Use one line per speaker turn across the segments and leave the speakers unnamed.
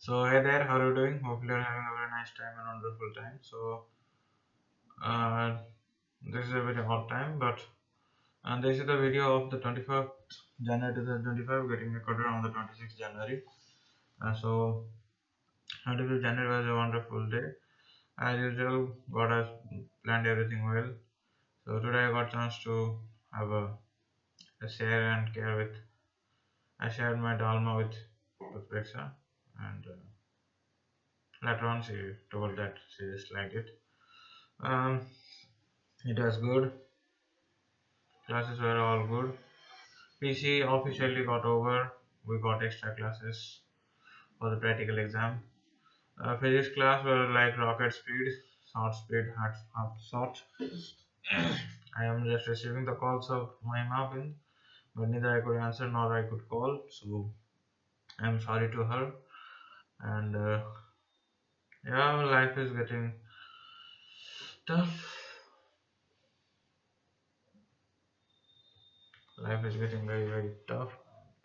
So hey there, how are you doing? Hopefully you're having a very nice time and wonderful time. Uh, this is a very hot time, but and this is the video of the 25th January 2025 getting recorded on the 26th January. So 25th January was a wonderful day. As usual, God has planned everything well. So today I got chance to have a share and care with. I shared my dalma with Prexa, and later on she told that she just liked it. Um, it was good. Classes were all good. PC officially got over. We got extra classes for the practical exam. Physics class were like rocket speed, short speed, hard short. I am just receiving the calls of my mom, but neither I could answer nor I could call. So I am sorry to her. And yeah, life is getting tough. Life is getting very tough.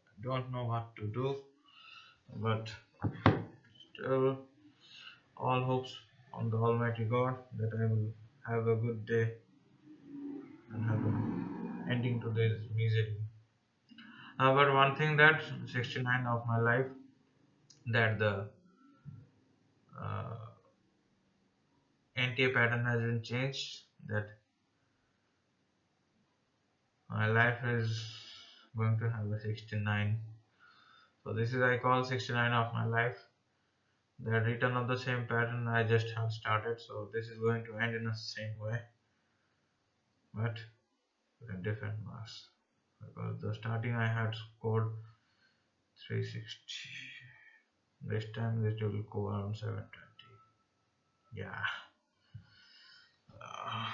I don't know what to do, but still all hopes on the Almighty God that I will have a good day and have an ending to this misery. But one thing that 69 of my life that the uh, NTA pattern has been changed. That my life is going to have a 69. So this is I call 69 of my life. The return of the same pattern I just have started. So this is going to end in the same way, but with a different marks. Because the starting I had scored 360. This time it will go around 720. Yeah. Uh,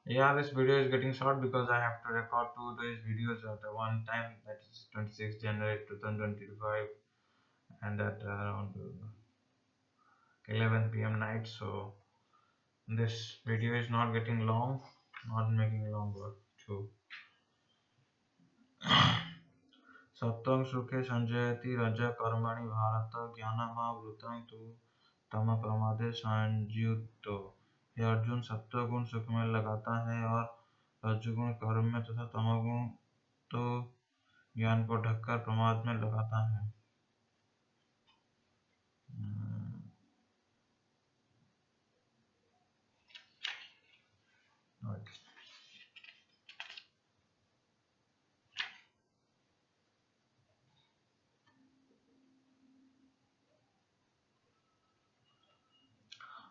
yeah, this video is getting short because I have to record two days videos at one time, that is 26th January 2025, and at around 11 p.m. night. So this video is not getting long, not making long work too. सत्त्वं सुखे संजयति रज कर्मणि भारत ज्ञानमावृतं तु तम प्रमादे संयुक्तो। हे अर्जुन, सत्व गुण सुख में लगाता है और रजगुण कर्म में तथा तमोगुण तो ज्ञान को ढककर प्रमाद में लगाता है।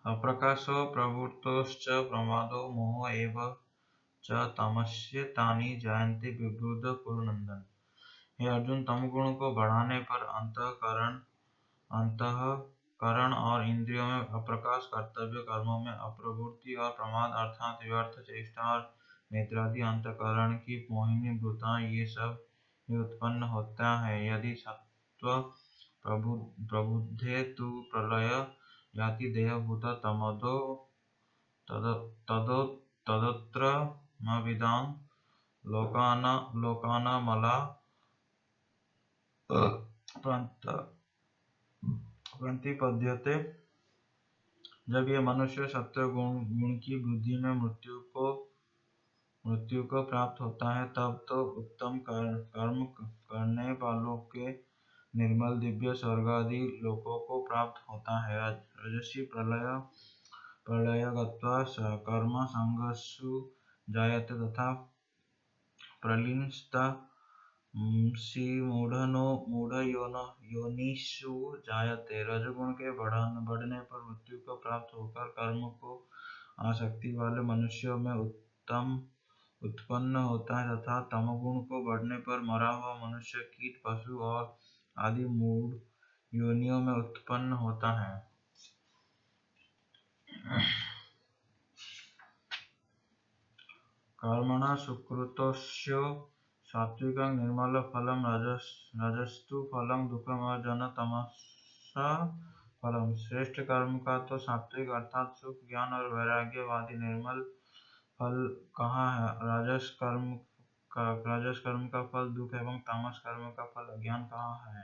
अप्रकाशो प्रवृत्तश्च प्रमादो मोह एव च तमस्य तानि जायन्ते विबुध कुरुनंदन। हे अर्जुन, तम गुण को बढ़ाने पर अंतःकरण और इंद्रियों में अप्रकाश, कर्तव्य कर्मों में अप्रवृत्ति और प्रमाद अर्थात व्यर्थ चेष्टा और नेत्रादि अंतःकरण की मोहिनी वृत्ता, ये सब ही उत्पन्न होता है। यदि सत्व प्रबुद्धे तु प्रलय याति देहभूत तमोदो तदो तदोत्र मविदां लोकानामला प्रतिपद्यते। जब ये मनुष्य सत्व गुण की वृद्धि में मृत्यु को प्राप्त होता है, तब तो उत्तम कर्म करने वालों के निर्मल दिव्य स्वर्गादि लोकों को प्राप्त होता है। रजसी प्रलयगत्वा कर्म संगसु जायते तथा प्रलीनस्ता मूढ़योनिषु जायते। रजोगुण के बढ़ने पर मृत्यु को प्राप्त होकर कर्म को आसक्ति वाले मनुष्यों में उत्पन्न होता है तथा तमोगुण को बढ़ने पर मरा हुआ मनुष्य, कीट, पशु और आदि मूढ़ योनियों में उत्पन्न होता है। कर्मणा सुकृतस्य सात्विकं निर्मल फलम रजस्तु फलम दुःखमर्जन तमसा फलम। श्रेष्ठ कर्म का तो सात्विक अर्थात सुख, ज्ञान और वैराग्यवादी निर्मल फल कहाँ है? राजस कर्म का फल दुख एवं तामस कर्म का फल अज्ञान कहाँ है?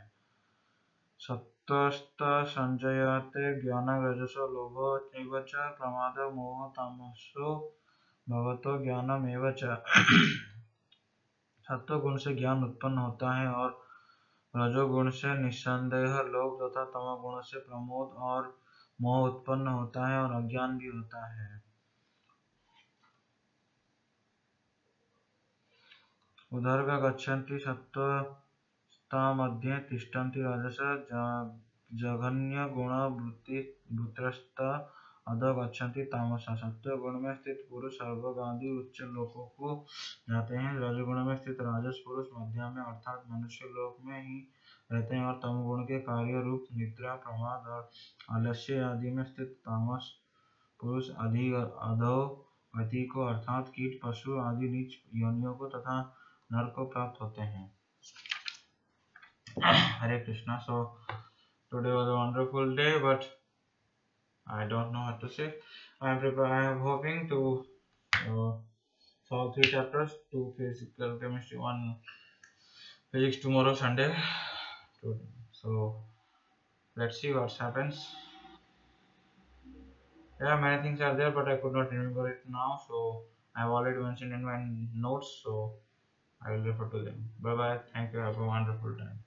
सत्वस्त संजयते ज्ञानं रजसो लोभो एव च प्रमादो मोहो तामसो भवतो ज्ञानमेव च। सत्व गुण से ज्ञान उत्पन्न होता है और रजोगुण से निस्संदेह लोभ तथा तमोगुण से प्रमोद और मोह उत्पन्न होता है और अज्ञान भी होता है। उदर्ग गच्छन्ति सत्त्वस्तामध्ये तिष्ठन्ति रजस जघन्य गुण वृत्तिस्ता अधो गच्छन्ति तामसा। सत्व गुण में स्थित पुरुष स्वर्ग आदि उच्च लोकों को जाते हैं। रजगुण में स्थित राजस पुरुष मध्य में अर्थात मनुष्य लोक में ही रहते हैं और तमगुण के कार्य रूप निद्रा प्रमाद और आलस्य आदि में स्थित तामस पुरुष अधोगति को अर्थात कीट पशु आदि नीच योनियों को तथा नरक को प्राप्त होते हैं। Hare Krishna. So today was a wonderful day, but I don't know what to say. I am hoping to solve 3 chapters, 2 physical chemistry, 1 physics tomorrow Sunday. So let's see what happens. Yeah, many things are there, but I could not remember it now. So I have already mentioned in my notes. So I will refer to them. Bye bye. Thank you. Have a wonderful time.